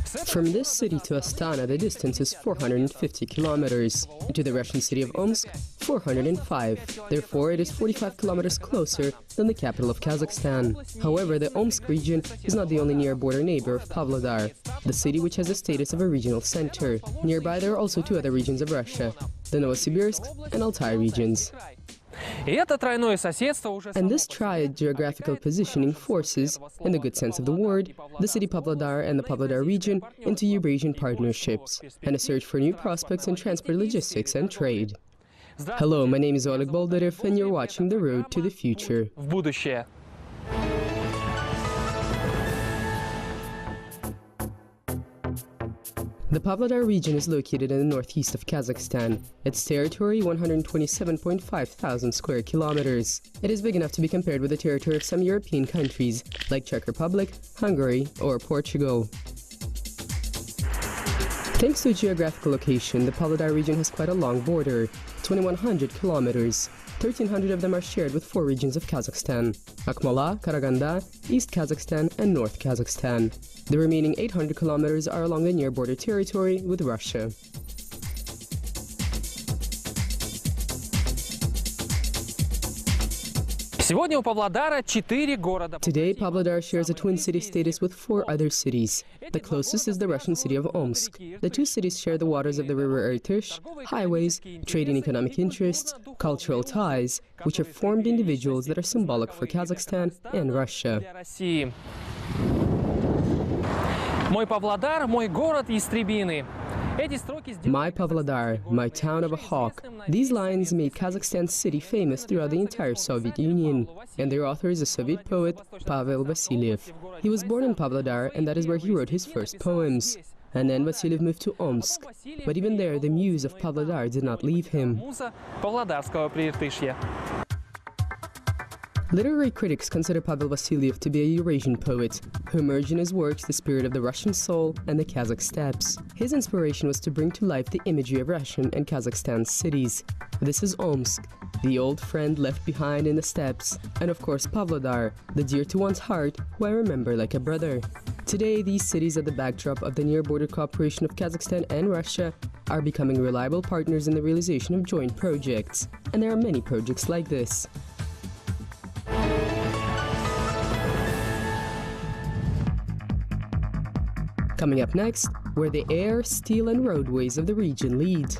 From this city to Astana, the distance is 450 kilometers. To the Russian city of Omsk, 405. Therefore, it is 45 kilometers closer than the capital of Kazakhstan. However, the Omsk region is not the only near-border neighbor of Pavlodar, the city which has the status of a regional center. Nearby, there are also two other regions of Russia, the Novosibirsk and Altai regions. And this triad geographical positioning forces, in the good sense of the word, the city Pavlodar and the Pavlodar region into Eurasian partnerships and a search for new prospects in transport logistics and trade. Hello, my name is Joly and you're watching The Road to the Future. The Pavlodar region is located in the northeast of Kazakhstan. Its territory 127.5 thousand square kilometers. It is big enough to be compared with the territory of some European countries like Czech Republic, Hungary or Portugal. Thanks to its geographical location, the Pavlodar region has quite a long border, 2100 kilometers. 1,300 of them are shared with four regions of Kazakhstan: Akmola, Karaganda, East Kazakhstan and North Kazakhstan. The remaining 800 kilometers are along the near-border territory with Russia. Today, Pavlodar shares a twin city status with four other cities. The closest is the Russian city of Omsk. The two cities share the waters of the river Irtysh, highways, trade and economic interests, cultural ties, which have formed individuals that are symbolic for Kazakhstan and Russia. My Pavlodar, my town of a hawk. These lines made Kazakhstan's city famous throughout the entire Soviet Union, and their author is the Soviet poet Pavel Vasilyev. He was born in Pavlodar, and that is where he wrote his first poems. And then Vasilyev moved to Omsk, but even there the muse of Pavlodar did not leave him. Literary critics consider Pavel Vasilyev to be a Eurasian poet, who merged in his works the spirit of the Russian soul and the Kazakh steppes. His inspiration was to bring to life the imagery of Russian and Kazakhstan cities. This is Omsk, the old friend left behind in the steppes, and of course Pavlodar, the dear to one's heart, who I remember like a brother. Today, these cities are the backdrop of the near-border cooperation of Kazakhstan and Russia are becoming reliable partners in the realization of joint projects, and there are many projects like this. Coming up next, where the air, steel and roadways of the region lead.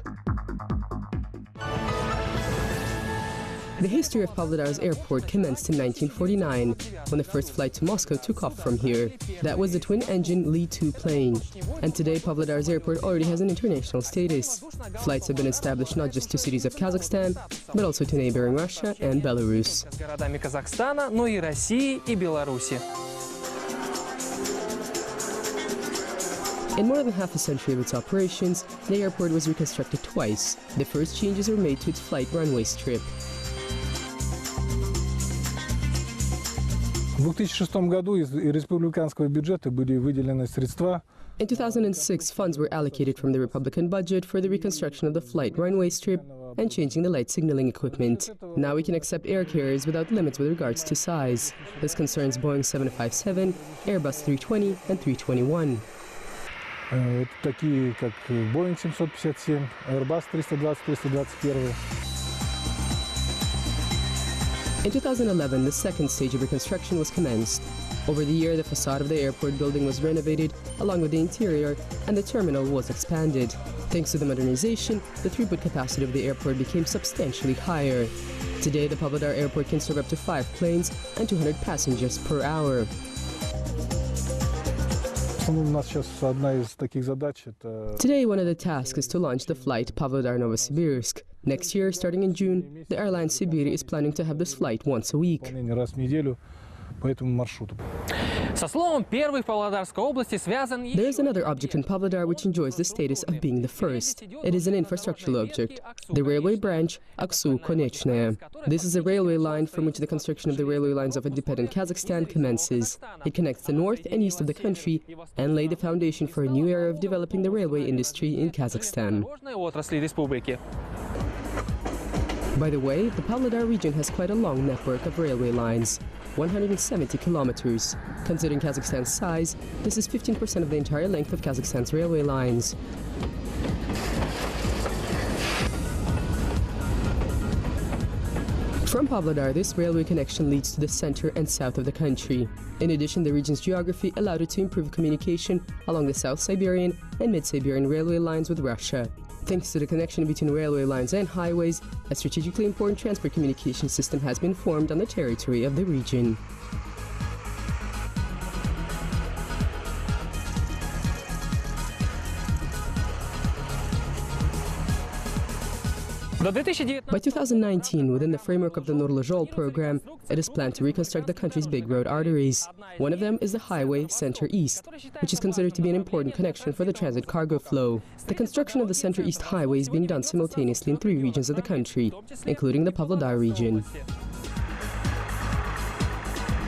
The history of Pavlodar's airport commenced in 1949, when the first flight to Moscow took off from here. That was the twin-engine Li-2 plane. And today, Pavlodar's airport already has an international status. Flights have been established not just to cities of Kazakhstan, but also to neighboring Russia and Belarus. In more than half a century of its operations, the airport was reconstructed twice. The first changes were made to its flight runway strip. В 2006 году из республиканского бюджета были выделены средства. In 2006, funds were allocated from the Republican budget for the reconstruction of the flight runway strip and changing the light signaling equipment. Now we can accept air carriers without limits with regards to size. This concerns Boeing 757, Airbus 320 and 321. Такие как Boeing 757, Airbus 320, 321. In 2011, the second stage of reconstruction was commenced. Over the year, the facade of the airport building was renovated, along with the interior, and the terminal was expanded. Thanks to the modernization, the throughput capacity of the airport became substantially higher. Today, the Pavlodar airport can serve up to 5 planes and 200 passengers per hour. Today, one of the tasks is to launch the flight Pavlodar-Novosibirsk. Next year, starting in June, the airline Sibir is planning to have this flight once a week. There is another object in Pavlodar which enjoys the status of being the first. It is an infrastructural object, the railway branch Aksu-Konechная. This is a railway line from which the construction of the railway lines of independent Kazakhstan commences. It connects the north and east of the country and laid the foundation for a new era of developing the railway industry in Kazakhstan. By the way, the Pavlodar region has quite a long network of railway lines, 170 kilometers. Considering Kazakhstan's size, this is 15% of the entire length of Kazakhstan's railway lines. From Pavlodar, this railway connection leads to the center and south of the country. In addition, the region's geography allowed it to improve communication along the South Siberian and Mid-Siberian railway lines with Russia. Thanks to the connection between railway lines and highways, a strategically important transport communication system has been formed on the territory of the region. By 2019, within the framework of the Joly program, it is planned to reconstruct the country's big road arteries. One of them is the highway Center-East, which is considered to be an important connection for the transit cargo flow. The construction of the Center-East highway is being done simultaneously in 3 regions of the country, including the Pavlodar region.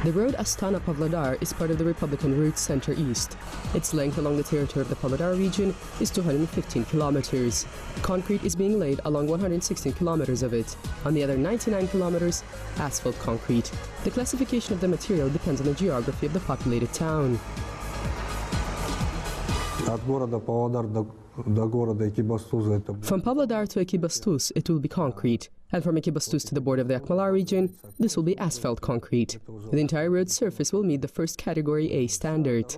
The road Astana-Pavlodar is part of the Republican route Center-East. Its length along the territory of the Pavlodar region is 215 kilometers. Concrete is being laid along 116 kilometers of it. On the other 99 kilometers, asphalt concrete. The classification of the material depends on the geography of the populated town. From Pavlodar to Ekibastus, it will be concrete, and from Ekibastus to the border of the Akmalar region, this will be asphalt concrete. The entire road surface will meet the first Category A standard. The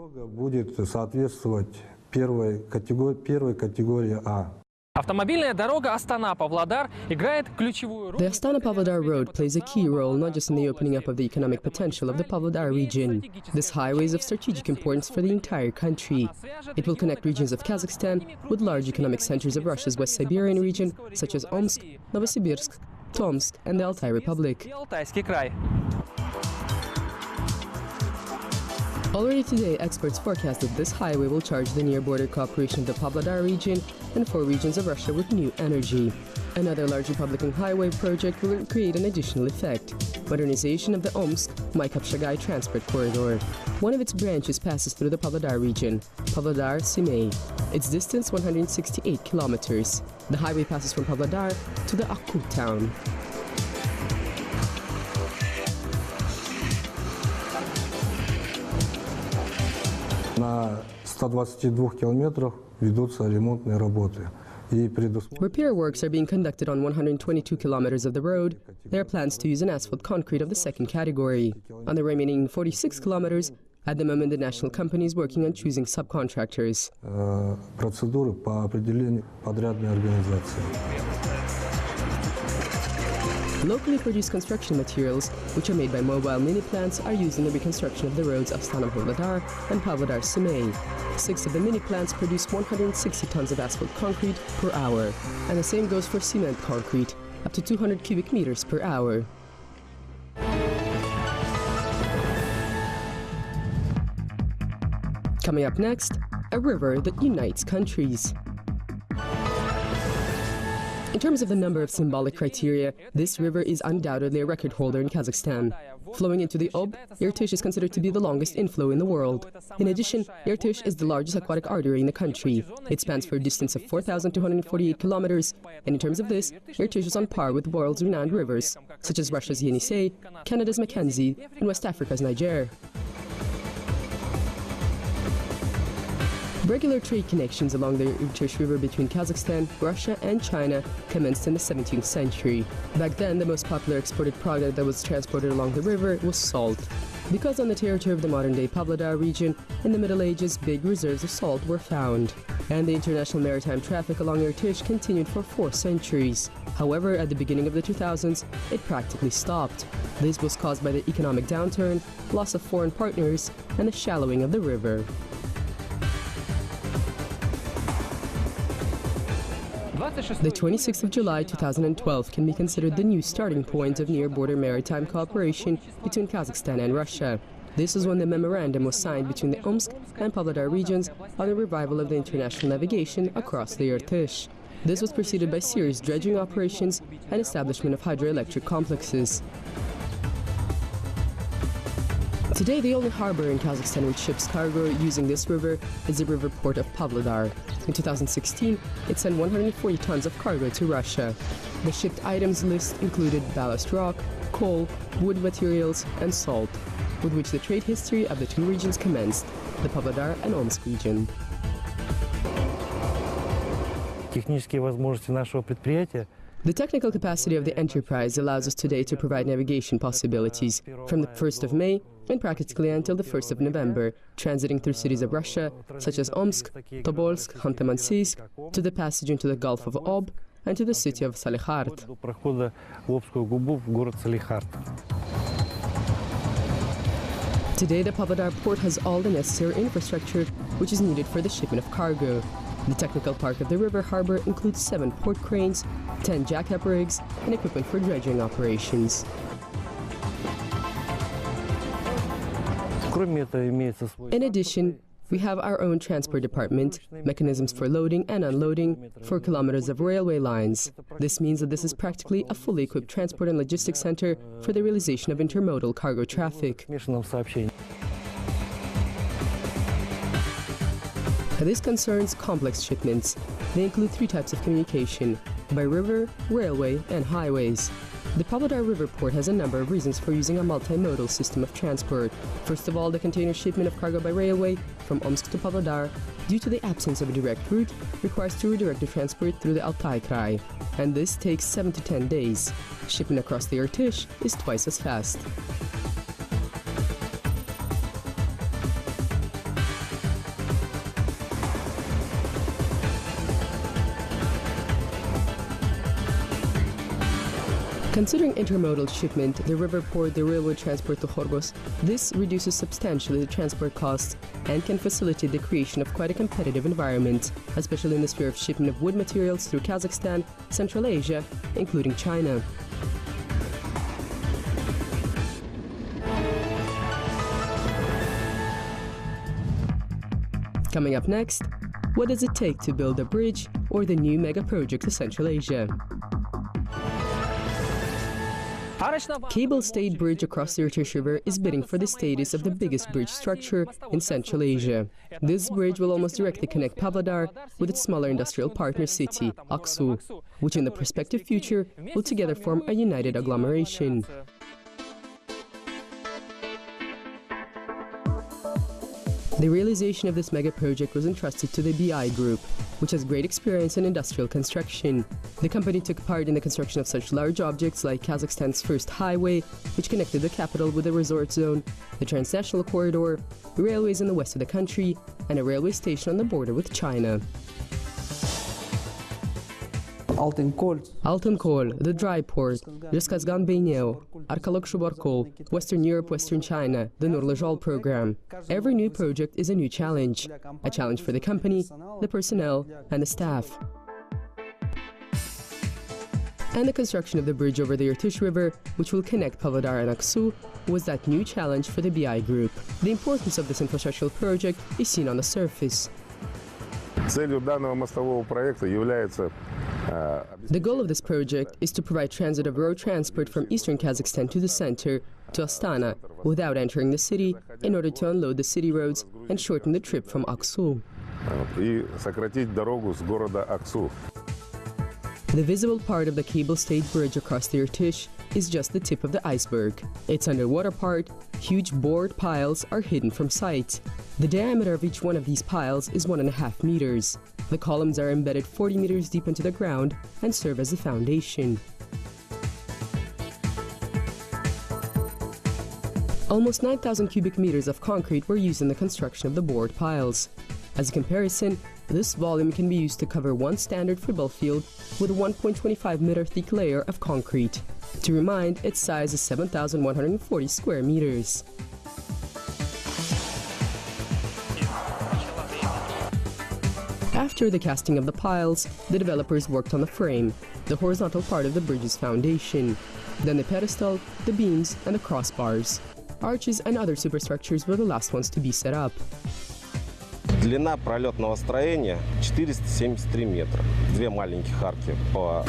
Astana-Pavlodar road plays a key role not just in the opening up of the economic potential of the Pavlodar region. This highway is of strategic importance for the entire country. It will connect regions of Kazakhstan with large economic centers of Russia's West Siberian region, such as Omsk, Novosibirsk, Tomsk, and the Altai Republic. Already today, experts forecast that this highway will charge the near-border cooperation of the Pavlodar region and 4 regions of Russia with new energy. Another large Republican highway project will create an additional effect: modernization of the Omsk-Maykop-Shagai transport corridor. One of its branches passes through the Pavlodar region, Pavlodar-Simey. Its distance 168 kilometers. The highway passes from Pavlodar to the Akkut town. Repair works are being conducted on 122 kilometers of the road. There are plans to use an asphalt concrete of the 2nd category. On the remaining 46 kilometers, at the moment the national company is working on choosing subcontractors. Locally produced construction materials, which are made by mobile mini plants, are used in the reconstruction of the roads of Astana-Pavlodar and Pavlodar-Simey. 6 of the mini plants produce 160 tons of asphalt concrete per hour, and the same goes for cement concrete, up to 200 cubic meters per hour. Coming up next, a river that unites countries. In terms of the number of symbolic criteria, this river is undoubtedly a record holder in Kazakhstan. Flowing into the Ob, Irtysh is considered to be the longest inflow in the world. In addition, Irtysh is the largest aquatic artery in the country. It spans for a distance of 4,248 kilometers, and in terms of this, Irtysh is on par with the world's renowned rivers, such as Russia's Yenisei, Canada's Mackenzie, and West Africa's Niger. Regular trade connections along the Irtysh River between Kazakhstan, Russia, and China commenced in the 17th century. Back then, the most popular exported product that was transported along the river was salt. Because on the territory of the modern-day Pavlodar region, in the Middle Ages, big reserves of salt were found. And the international maritime traffic along Irtysh continued for 4 centuries. However, at the beginning of the 2000s, it practically stopped. This was caused by the economic downturn, loss of foreign partners, and the shallowing of the river. The 26th of July 2012 can be considered the new starting point of near-border maritime cooperation between Kazakhstan and Russia. This is when the memorandum was signed between the Omsk and Pavlodar regions on the revival of the international navigation across the Irtysh. This was preceded by serious dredging operations and establishment of hydroelectric complexes. Today, the only harbor in Kazakhstan which ships cargo using this river is the river port of Pavlodar. In 2016, it sent 140 tons of cargo to Russia. The shipped items list included ballast rock, coal, wood materials, and salt, with which the trade history of the two regions commenced, the Pavlodar and Omsk region. The technical capacity of the enterprise allows us today to provide navigation possibilities from the 1st of May and practically until the 1st of November, transiting through cities of Russia such as Omsk, Tobolsk, Khanty-Mansiysk, to the passage into the Gulf of Ob and to the city of Salihard. Today, the Pavlodar port has all the necessary infrastructure which is needed for the shipment of cargo. The technical park of the river harbor includes 7 port cranes, 10 jackup rigs, and equipment for dredging operations. In addition, we have our own transport department, mechanisms for loading and unloading, 4 kilometers of railway lines. This means that this is practically a fully equipped transport and logistics center for the realization of intermodal cargo traffic. This concerns complex shipments. They include 3 types of communication: by river, railway, and highways. The Pavlodar River Port has a number of reasons for using a multimodal system of transport. First of all, the container shipment of cargo by railway from Omsk to Pavlodar, due to the absence of a direct route, requires to redirect the transport through the Altai Krai, and this takes 7 to 10 days. Shipment across the Irtysh is twice as fast. Considering intermodal shipment, the river port, the railway transport to Khorgos, this reduces substantially the transport costs and can facilitate the creation of quite a competitive environment, especially in the sphere of shipment of wood materials through Kazakhstan, Central Asia, including China. Coming up next, what does it take to build a bridge or the new mega project to Central Asia? Cable-stayed bridge across the Irtysh River is bidding for the status of the biggest bridge structure in Central Asia. This bridge will almost directly connect Pavlodar with its smaller industrial partner city, Aksu, which in the prospective future will together form a united agglomeration. The realization of this mega project was entrusted to the BI Group, which has great experience in industrial construction. The company took part in the construction of such large objects like Kazakhstan's first highway, which connected the capital with the resort zone, the transnational corridor, railways in the west of the country, and a railway station on the border with China. Altyn Kol, the dry port, Jeskazgan Beyneo, Arkalok Shubarkol, Western Europe, Western China, the Nurlajol program. Every new project is a new challenge. A challenge for the company, the personnel, and the staff. And the construction of the bridge over the Irtysh River, which will connect Pavlodar and Aksu, was that new challenge for the BI Group. The importance of this infrastructural project is seen on the surface. The goal of this project is to provide transit of road transport from eastern Kazakhstan to the center, to Astana, without entering the city, in order to unload the city roads and shorten the trip from Aksu. The visible part of the cable-stayed bridge across the Irtysh is just the tip of the iceberg. Its underwater part, huge board piles, are hidden from sight. The diameter of each one of these piles is 1.5 meters. The columns are embedded 40 meters deep into the ground and serve as the foundation. Almost 9,000 cubic meters of concrete were used in the construction of the board piles. As a comparison, this volume can be used to cover one standard football field with a 1.25 meter thick layer of concrete. To remind, its size is 7,140 square meters. After the casting of the piles, the developers worked on the frame, the horizontal part of the bridge's foundation, then the pedestal, the beams, and the crossbars. Arches and other superstructures were the last ones to be set up. Длина пролетного строения 473 метра. Две маленьких арки по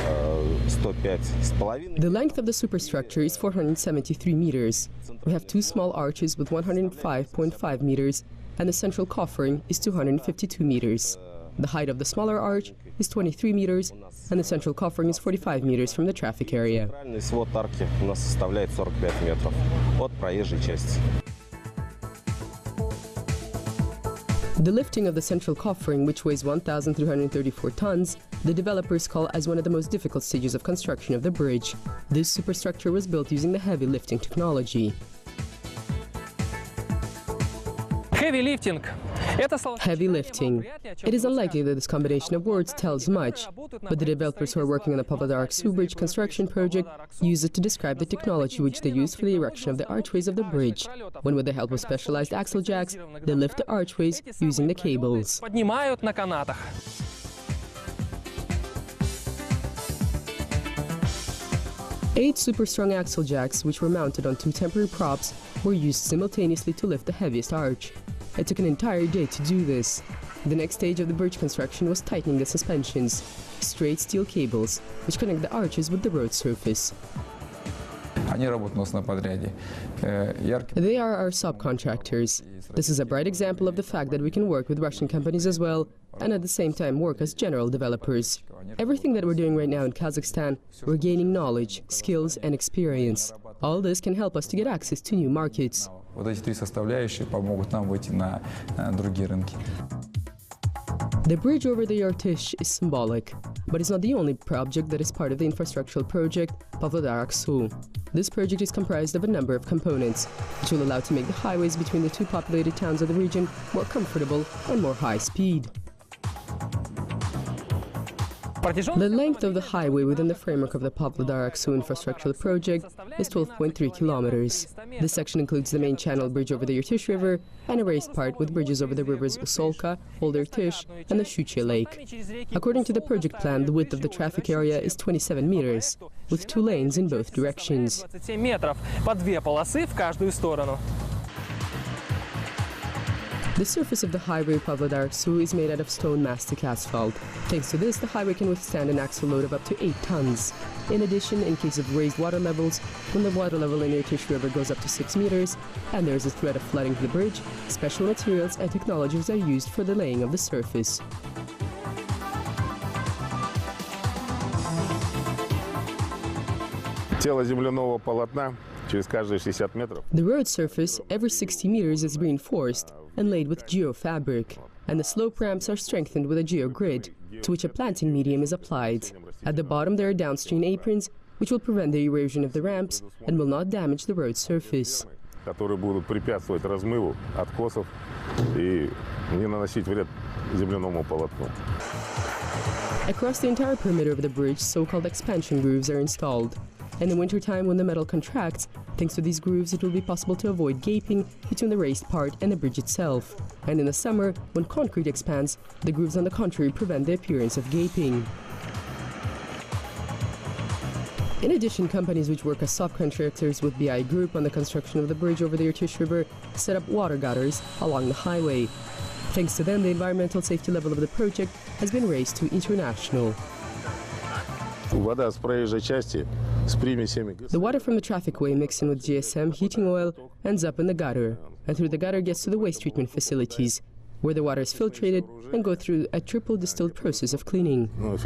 105,5. The length of the superstructure is 473 meters. We have two small arches with 105.5 meters, and the central coffering is 252 meters. The height of the smaller arch is 23 meters, and the central coffering is 45 meters from the traffic area. Центральный свод арки у нас составляет 45 метров от проезжей части. The lifting of the central coffering, which weighs 1,334 tons, the developers call as one of the most difficult stages of construction of the bridge. This superstructure was built using the heavy lifting technology. Heavy lifting. It is unlikely that this combination of words tells much, but the developers who are working on the Pavlodar bridge construction project use it to describe the technology which they use for the erection of the archways of the bridge, when with the help of specialized axle jacks, they lift the archways using the cables. 8 super-strong axle jacks, which were mounted on 2 temporary props, were used simultaneously to lift the heaviest arch. It took an entire day to do this. The next stage of the bridge construction was tightening the suspensions, straight steel cables, which connect the arches with the road surface. They are our subcontractors. This is a bright example of the fact that we can work with Russian companies as well, and at the same time work as general developers. Everything that we're doing right now in Kazakhstan, we're gaining knowledge, skills, and experience. All this can help us to get access to new markets. The bridge over the Irtysh is symbolic, but it's not the only project that is part of the infrastructural project Pavlodar. This project is comprised of a number of components, which will allow to make the highways between the two populated towns of the region more comfortable and more high speed. The length of the highway within the framework of the Pavlodar infrastructural project is 12.3 kilometers. This section includes the main channel bridge over the Irtysh River and a raised part with bridges over the rivers Usolka, Old Irtysh, and the Shuche Lake. According to the project plan, the width of the traffic area is 27 meters, with 2 lanes in both directions. The surface of the highway Pavlodar is made out of stone mastic asphalt. Thanks to this, the highway can withstand an axle load of up to 8 tons. In addition, in case of raised water levels, when the water level in the Irtysh River goes up to 6 meters and there is a threat of flooding the bridge, special materials and technologies are used for the laying of the surface. The road surface, every 60 meters, is reinforced and laid with geofabric, and the slope ramps are strengthened with a geogrid, to which a planting medium is applied. At the bottom there are downstream aprons, which will prevent the erosion of the ramps and will not damage the road surface. Across the entire perimeter of the bridge, so-called expansion grooves are installed. In the wintertime, when the metal contracts, thanks to these grooves, it will be possible to avoid gaping between the raised part and the bridge itself. And in the summer, when concrete expands, the grooves on the contrary prevent the appearance of gaping. In addition, companies which work as subcontractors with BI Group on the construction of the bridge over the Irtysh River set up water gutters along the highway. Thanks to them, the environmental safety level of the project has been raised to international. The water from the trafficway mixing with GSM heating oil ends up in the gutter, and through the gutter gets to the waste treatment facilities, where the water is filtrated and go through a triple distilled process of cleaning. The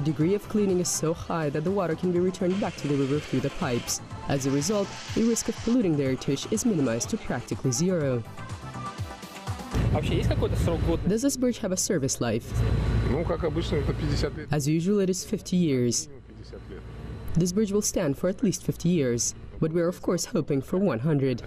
degree of cleaning is so high that the water can be returned back to the river through the pipes. As a result, the risk of polluting the Irtysh is minimized to practically zero. Does this bridge have a service life? As usual, it is 50 years. This bridge will stand for at least 50 years, but we are of course hoping for 100.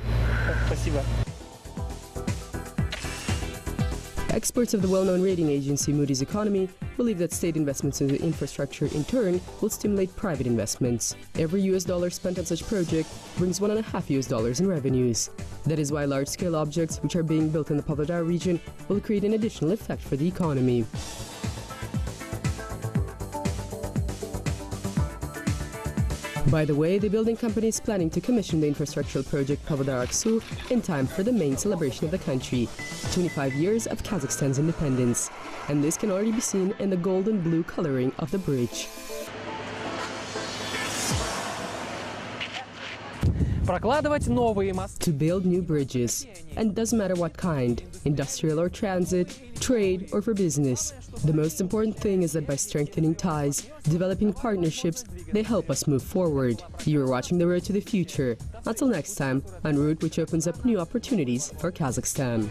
Experts of the well-known rating agency Moody's Economy believe that state investments in the infrastructure in turn will stimulate private investments. Every US dollar spent on such project brings $1.5 US in revenues. That is why large-scale objects which are being built in the Pavlodar region will create an additional effect for the economy. By the way, the building company is planning to commission the infrastructural project Pavlodar in time for the main celebration of the country, 25 years of Kazakhstan's independence. And this can already be seen in the gold and blue coloring of the bridge. To build new bridges, and it doesn't matter what kind, industrial or transit, trade or for business. The most important thing is that by strengthening ties, developing partnerships, they help us move forward. You are watching The Road to the Future. Until next time, en route which opens up new opportunities for Kazakhstan.